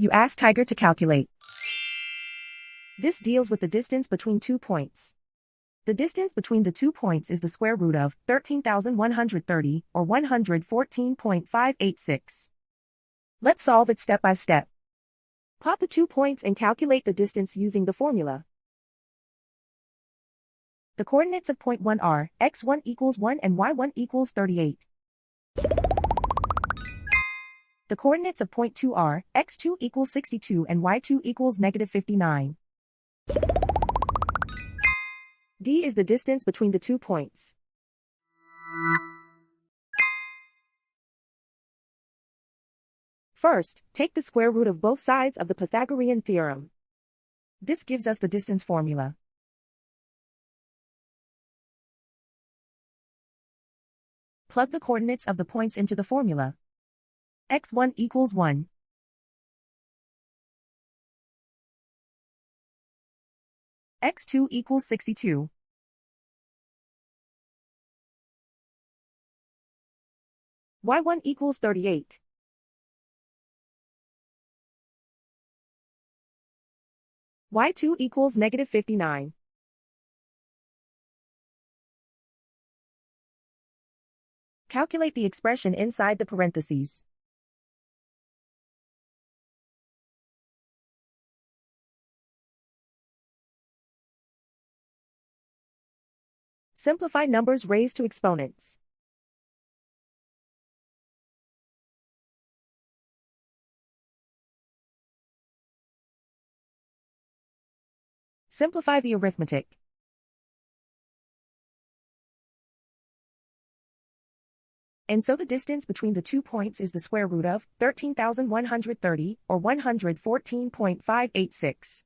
You ask Tiger to calculate. This deals with the distance between 2 points. The distance between the 2 points is the square root of 13,130, or 114.586. Let's solve it step by step. Plot the 2 points and calculate the distance using the formula. The coordinates of point 1 are x1 equals 1 and y1 equals 38. The coordinates of point 2 are x2 equals 62 and y2 equals negative 59. D is the distance between the 2 points. First, take the square root of both sides of the Pythagorean theorem. This gives us the distance formula. Plug the coordinates of the points into the formula. x1 equals 1. x2 equals 62. y1 equals 38. y2 equals negative 59. Calculate the expression inside the parentheses. Simplify numbers raised to exponents. Simplify the arithmetic. And so the distance between the 2 points is the square root of 13,130, or 114.586.